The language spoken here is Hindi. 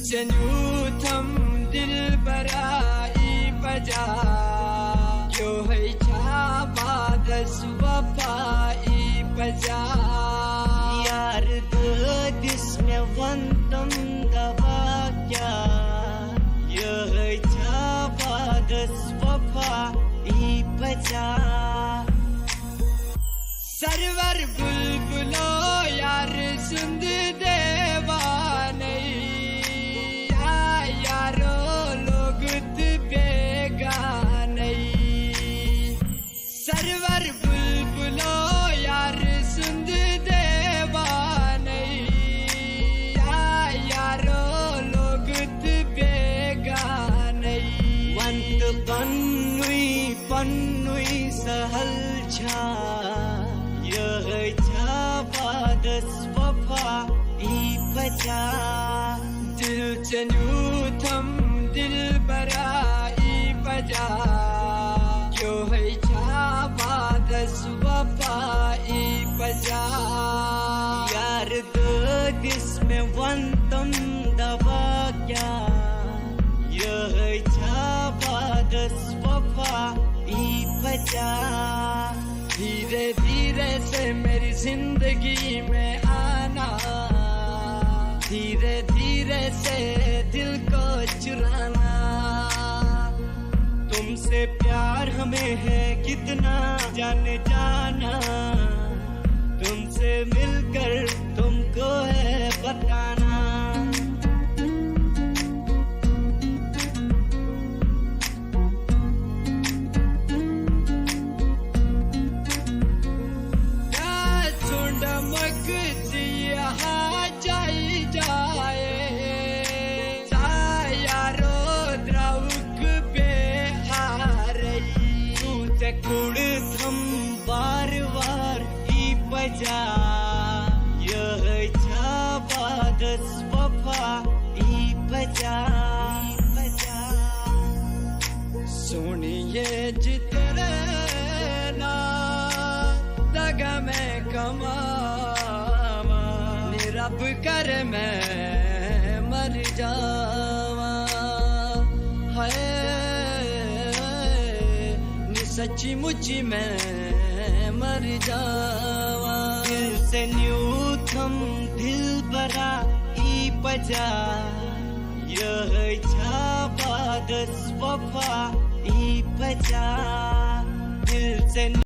से न्यू थम दिल बराई बजा क्यों है छाबादस वफाई बजा यार दिस में वंतम दवा क्या यह है छाबादस वफाई बजा सरवर बुलबुलो यार सुंद देवा नहीं यारो लोग बेगा नहीं सरवर बुलबुलो यार सुंद देवा नहीं यारो लोग बेगा नहीं वंत पन्नुई सहल छा यह छाबादस वफाई बजा दिल से न्यू थम दिल बराई बजा क्यों है छाबादस वफाई बजा यार दिस में वंतम दवा क्या यह छाबादस वफाई बजा धीरे धीरे से मेरी जिंदगी में आना धीरे धीरे से दिल को चुराना तुमसे प्यार हमें है कितना जाने जाना तुमसे मिलकर तुमको है बताना कुड़ थम बार बार ही बजा यह छाबादस वफाई बजा सुनिए जितने ना दगा में कमावा निरब कर मैं मर जावा है सच्ची मुच्ची मैं मर जावा दिल से न्यू थम दिल बरा ई बजा यह छाबादस वफा